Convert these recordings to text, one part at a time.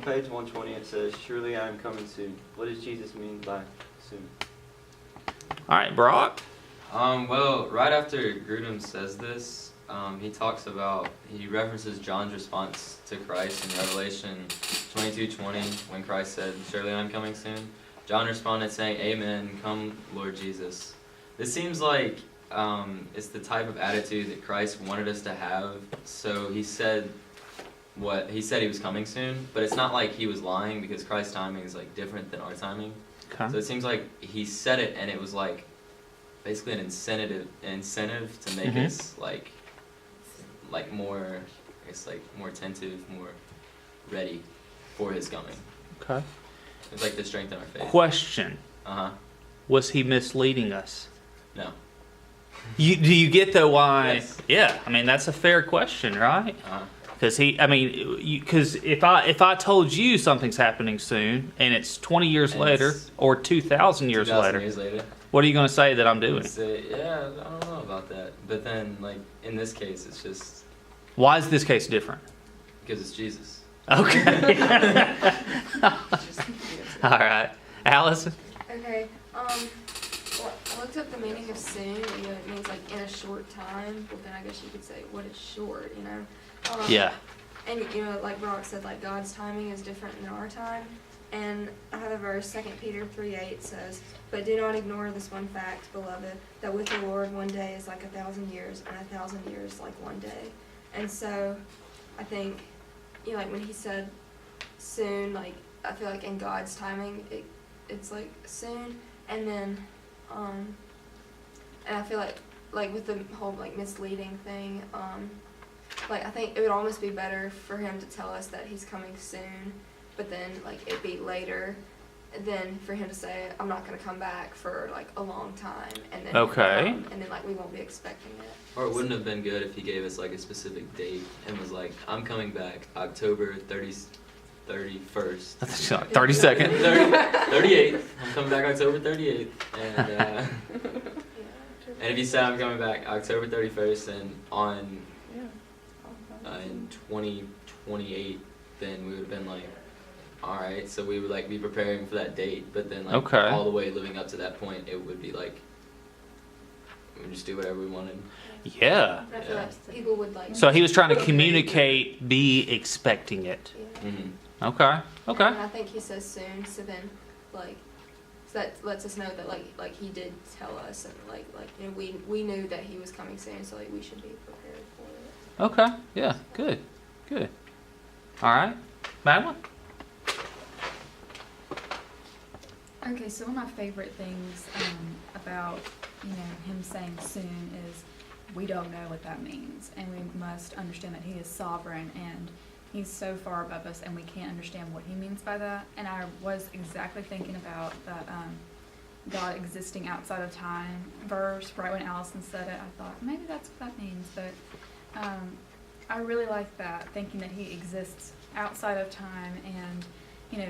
page 120 it says, "Surely I am coming soon." What does Jesus mean by soon? All right, Brock. Well, right after Grudem says this, he references John's response to Christ in Revelation 22:20 when Christ said, "Surely I'm coming soon." John responded saying, "Amen, come Lord Jesus." This seems like it's the type of attitude that Christ wanted us to have. So he said he was coming soon, but it's not like he was lying, because Christ's timing is like different than our timing. Okay. So it seems like he said it, and it was like basically an incentive to make us like more, I guess, like more attentive, more ready for his coming. Okay. It's like to strengthen our faith. Question. Was he misleading us? No. Do you get though why? Yes. Yeah, I mean that's a fair question, right? Because because if I told you something's happening soon and it's 20 years later or 2,000 years later, what are you going to say that I'm doing? Say, yeah, I don't know about that. But then, like in this case, it's just. Why is this case different? Because it's Jesus. Okay. All right, Allison. Okay. Well, I looked up the meaning of soon, and it means like in a short time. But then I guess you could say, what is short? Yeah. And like Brock said, like God's timing is different than our time. And I have a verse, 2 Peter 3:8 says, "But do not ignore this one fact, beloved, that with the Lord 1 day is like 1,000 years, and 1,000 years like 1 day." And so, I think, like when he said soon, like I feel like in God's timing, it's like soon, and then, and I feel like with the whole like misleading thing, like I think it would almost be better for him to tell us that he's coming soon, but then like it'd be later, than for him to say, "I'm not going to come back for like a long time," and then and then like we won't be expecting it. Or it wouldn't have been good if he gave us like a specific date and was like, "I'm coming back October 31st." That's like 32nd. 38th. I'm coming back October 38th, and and if he said I'm coming back October 31st and on in 2028, then we would have been like, all right, so we would like be preparing for that date, but then like all the way living up to that point, it would be like we would just do whatever we wanted. Yeah. I feel like people would like. So he was trying to communicate, be expecting it. Yeah. Mm-hmm. Okay. Okay. And I think he says soon, so then like so that lets us know that like he did tell us, and like we knew that he was coming soon, so like we should be prepared for it. Okay. Yeah. Good. Good. All right, Madeline. Okay, so one of my favorite things about him saying soon is we don't know what that means, and we must understand that he is sovereign and he's so far above us, and we can't understand what he means by that. And I was exactly thinking about that God existing outside of time verse right when Allison said it. I thought maybe that's what that means, but I really like that, thinking that he exists outside of time, and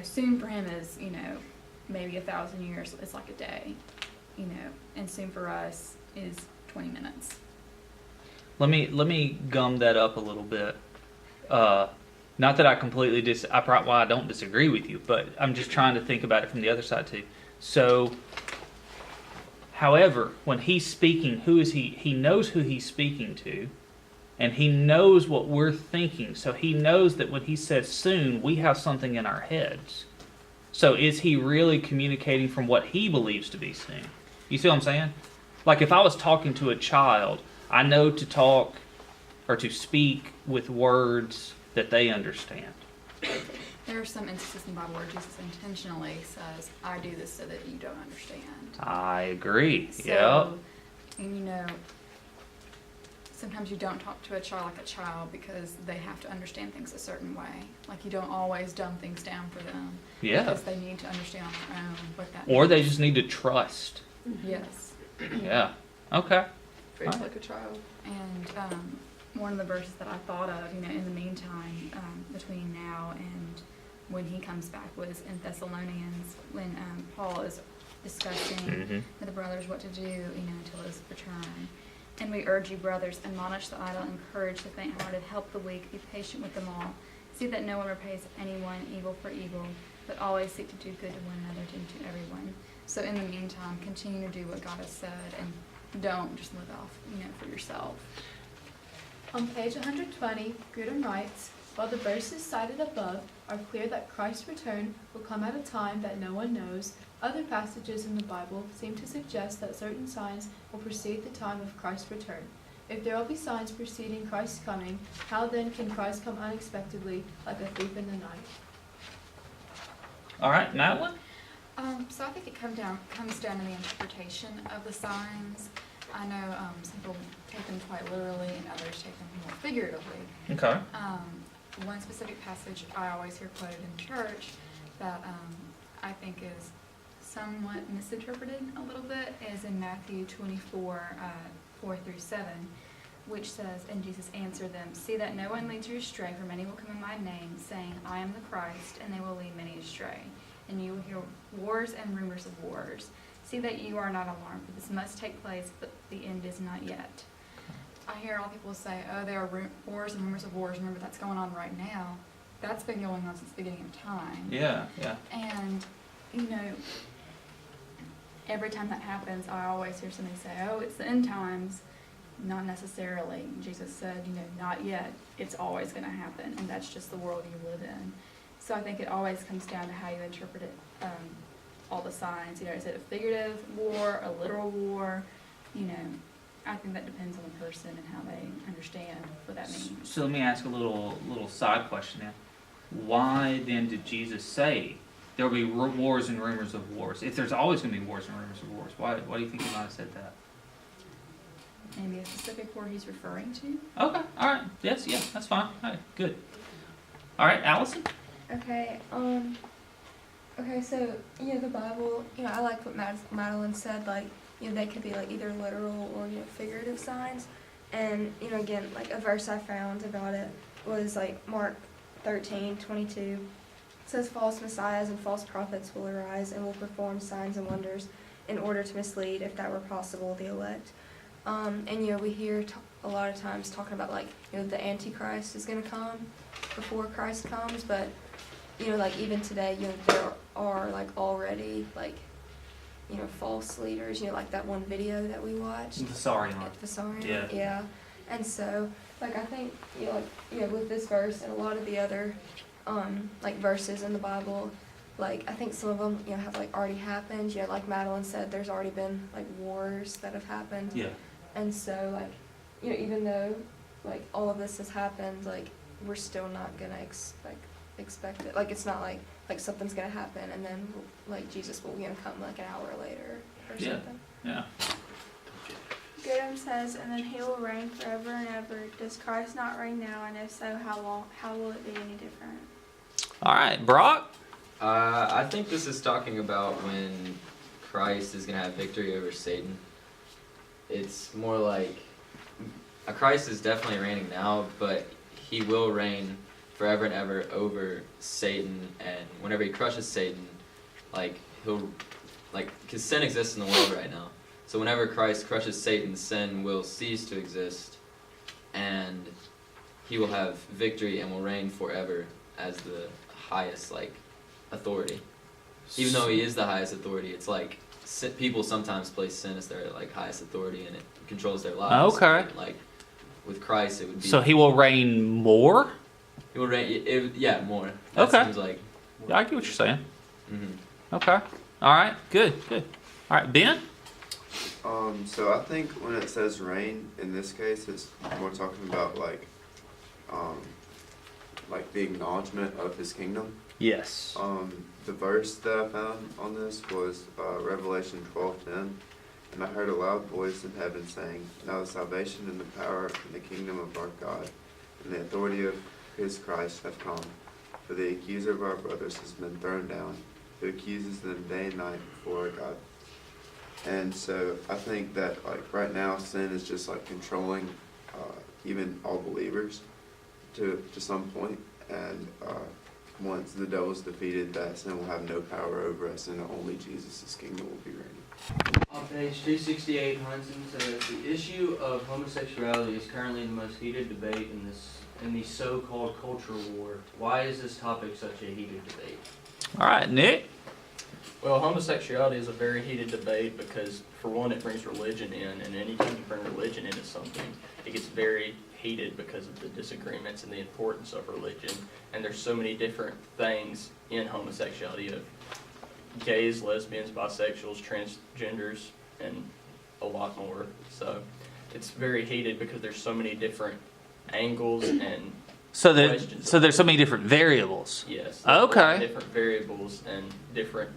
soon for him is maybe 1,000 years. It's like a day, and soon for us is 20 minutes. Let me gum that up a little bit. Not that I completely I don't disagree with you, but I'm just trying to think about it from the other side too. So, however, when he's speaking, who is he? He knows who he's speaking to, and he knows what we're thinking. So he knows that when he says soon, we have something in our heads. So is he really communicating from what he believes to be soon? You see what I'm saying? Like if I was talking to a child, I know to talk or to speak with words that they understand. There are some instances in the Bible where Jesus intentionally says, "I do this so that you don't understand." I agree. So, and sometimes you don't talk to a child like a child because they have to understand things a certain way. Like you don't always dumb things down for them. Yeah. Because they need to understand on their own what that means. Or they just need to trust. Yes. Yeah. Okay. Treat like a child. And one of the verses that I thought of, in the meantime, between now and when he comes back, was in Thessalonians, when Paul is discussing with the brothers what to do, until his return. "And we urge you, brothers, admonish the idle, encourage the faint-hearted, help the weak, be patient with them all. See that no one repays anyone evil for evil, but always seek to do good to one another and to everyone. So in the meantime, continue to do what God has said and don't just live off, for yourself. On page 120, Grudem writes, while the verses cited above are clear that Christ's return will come at a time that no one knows, other passages in the Bible seem to suggest that certain signs will precede the time of Christ's return. If there will be signs preceding Christ's coming, how then can Christ come unexpectedly like a thief in the night? All right, Madeline? So I think it comes down to the interpretation of the signs. I know some people take them quite literally and others take them more figuratively. Okay. One specific passage I always hear quoted in church that I think is somewhat misinterpreted a little bit is in Matthew 24, 4-7, which says, and Jesus answered them, see that no one leads you astray, for many will come in my name, saying, I am the Christ, and they will lead many astray. And you will hear wars and rumors of wars. See that you are not alarmed, for this must take place, but the end is not yet. I hear all people say, oh, there are wars and rumors of wars. Remember, that's going on right now. That's been going on since the beginning of time. Yeah. And, every time that happens, I always hear somebody say, oh, it's the end times. Not necessarily. Jesus said, not yet. It's always going to happen, and that's just the world you live in. So I think it always comes down to how you interpret it, all the signs. Is it a figurative war, a literal war? I think that depends on the person and how they understand what that means. So let me ask a little side question now. Why then did Jesus say there will be wars and rumors of wars? If there's always going to be wars and rumors of wars, why do you think he might have said that? Maybe a specific war he's referring to? Okay, all right. Yes, yeah, that's fine. All right, good. All right, Allison? Okay, so, the Bible, I like what Madeline said, like, they could be, like, either literal or, figurative signs. And, again, like, a verse I found about it was, like, Mark 13:22. It says, false messiahs and false prophets will arise and will perform signs and wonders in order to mislead, if that were possible, the elect. And, we hear a lot of times talking about, like, the Antichrist is going to come before Christ comes, but, like, even today, there are, like, already, like, false leaders, like that one video that we watched. Sorry. Yeah. And so, like, I think, with this verse and a lot of the other, like, verses in the Bible, like, I think some of them, have, like, already happened. Like Madeline said, there's already been, like, wars that have happened. Yeah. And so, like, even though, like, all of this has happened, like, we're still not gonna expect it. Like, it's not like something's gonna happen and then, like, Jesus will, come, like, an hour later or something. Yeah. Grudem says, and then he will reign forever and ever. Does Christ not reign now? And if so, how long? How will it be any different? All right, Brock? I think this is talking about when Christ is going to have victory over Satan. It's more like Christ is definitely reigning now, but he will reign forever and ever over Satan. And whenever he crushes Satan, because sin exists in the world right now. So whenever Christ crushes Satan, sin will cease to exist, and he will have victory and will reign forever as the highest, authority. Even though he is the highest authority, it's like people sometimes place sin as their, highest authority, and it controls their lives. Okay. But, with Christ, it would be... So he will reign more? He will reign... more. Okay. That seems like... Yeah, I get what you're saying. Mm-hmm. Okay. All right, good. All right, Ben? So I think when it says reign, in this case, it's more talking about, the acknowledgement of his kingdom. Yes. The verse that I found on this was Revelation 12:10, and I heard a loud voice in heaven saying, now the salvation and the power and the kingdom of our God and the authority of his Christ have come, for the accuser of our brothers has been thrown down, who accuses them day and night before our God. And so I think that right now sin is just controlling even all believers to some point, and once the devil is defeated, that sin will have no power over us, and only Jesus' kingdom will be reigning. On page 368, Hunson says, the issue of homosexuality is currently the most heated debate in the so-called culture war. Why is this topic such a heated debate? All right, Nick. Well, homosexuality is a very heated debate because, for one, it brings religion in, and anytime you bring religion into something, it gets very heated because of the disagreements and the importance of religion. And there's so many different things in homosexuality of gays, lesbians, bisexuals, transgenders, and a lot more. So it's very heated because there's so many different angles and questions. So there's so many different variables. Yes. Okay. Different variables and different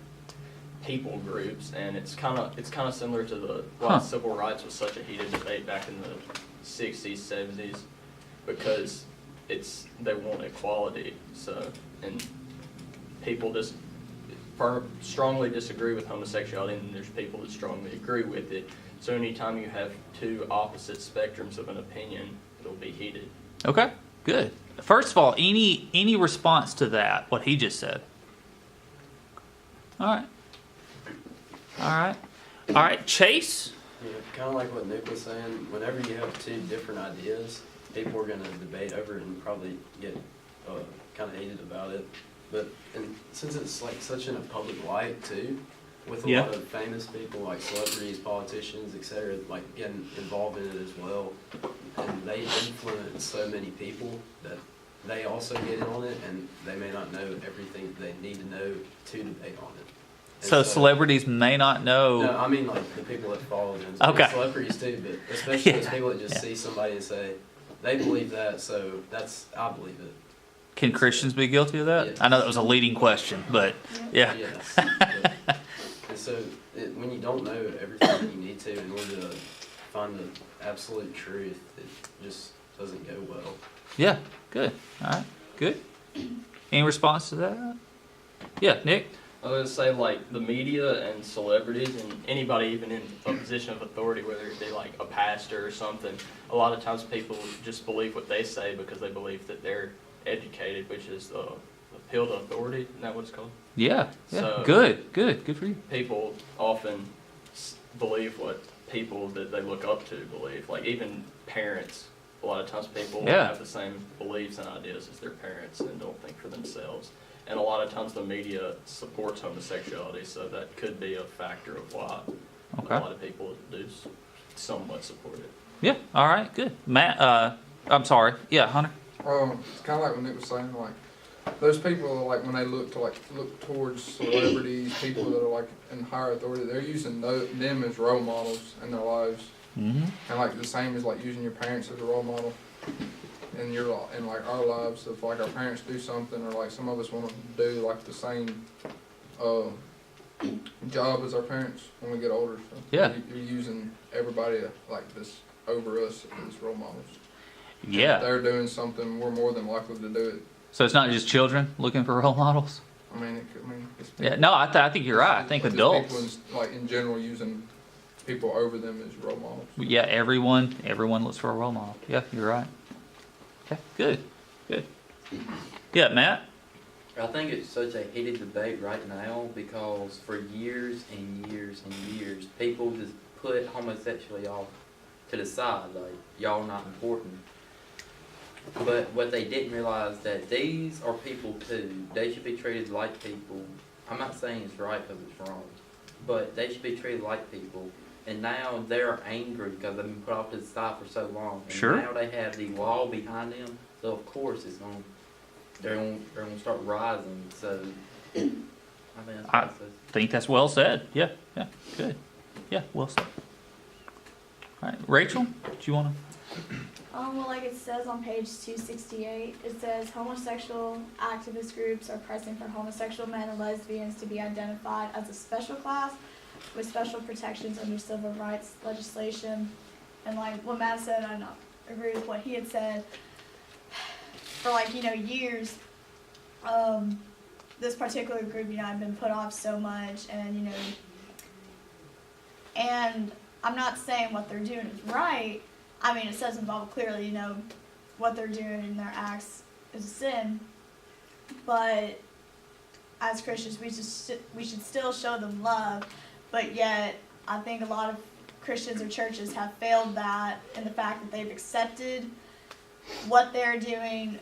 people groups, and it's kind of similar to the why civil rights was such a heated debate back in the 60s, 70s, because they want equality. So, and people just strongly disagree with homosexuality, and there's people that strongly agree with it. So anytime you have two opposite spectrums of an opinion, it'll be heated. Okay, good. First of all, any response to that, what he just said? All right, Chase? Yeah, kind of like what Nick was saying, whenever you have two different ideas, people are going to debate over it and probably get kind of heated about it. But since it's like such in a public light too, with a lot of famous people like celebrities, politicians, etc., like getting involved in it as well, and they influence so many people that they also get in on it, and they may not know everything they need to know to debate on it. So celebrities may not know. No, I mean like the people that follow them. Okay. Celebrities too, but especially those people that just see somebody and say they believe that, so I believe it. Can Christians be guilty of that? Yes. I know that was a leading question, but yeah. Yes. And so when you don't know everything that you need to in order to find the absolute truth, it just doesn't go well. Yeah, good. All right, good. Any response to that? Yeah, Nick? I was going to say, like, the media and celebrities and anybody even in a position of authority, whether it be like a pastor or something, a lot of times people just believe what they say because they believe that they're educated, which is the appeal to authority. Isn't that what it's called? Yeah. So Good for you. People often believe what people that they look up to believe. Like, even parents, a lot of times people have the same beliefs and ideas as their parents and don't think for themselves. And a lot of times the media supports homosexuality, so that could be a factor of why a lot of people do somewhat support it. Yeah, all right, good. Matt, I'm sorry. Yeah, Hunter? It's kind of like what Nick was saying, like, those people, like, when they look towards celebrities, people that are, like, in higher authority, they're using them as role models in their lives. Mm-hmm. And, like, the same as, like, using your parents as a role model in like our lives. If like our parents do something, or like some of us want to do like the same job as our parents when we get older. So yeah, you're using everybody like this over us as role models. Yeah, if they're doing something, we're more than likely to do it. So it's not just children looking for role models. I mean, it's yeah. No, I think you're right. I think adults, people in general, using people over them as role models. Yeah, everyone looks for a role model. Yeah, you're right. Okay, good. Yeah, Matt? I think it's such a heated debate right now because for years and years and years, people just put homosexuality off to the side, like, y'all not important. But what they didn't realize that these are people too. They should be treated like people. I'm not saying it's right because it's wrong, but they should be treated like people. And now they're angry because they've been put off to the side for so long. And now they have the wall behind them, so of course they're going to start rising. So I think that's well said. Yeah, good. Yeah, well said. All right, Rachel, do you want to? Well, like it says on page 268, it says homosexual activist groups are pressing for homosexual men and lesbians to be identified as a special class with special protections under civil rights legislation. And like what Matt said, I agree with what he had said. For like, years, this particular group, had been put off so much, and and I'm not saying what they're doing is right. I mean, it says in the Bible clearly, what they're doing in their acts is a sin. But as Christians, we should still show them love. But yet, I think a lot of Christians or churches have failed that in the fact that they've accepted what they're doing,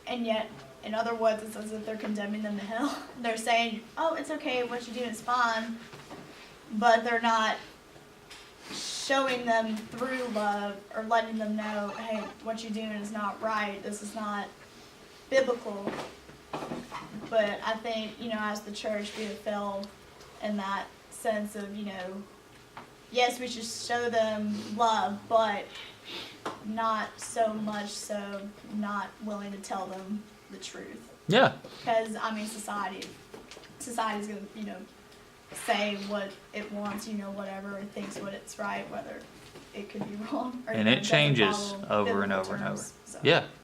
and yet in other words it's as if they're condemning them to hell. They're saying, oh, it's okay, what you're doing is fine, but they're not showing them through love or letting them know, hey, what you're doing is not right, this is not biblical. But I think, as the church, we have failed in that sense of, yes, we should show them love, but not so much so not willing to tell them the truth. Yeah. Because, society's going to, say what it wants, whatever, and thinks what it's right, whether it could be wrong. Or, And it doesn't changes follow over and biblical over and over. terms, so. Yeah.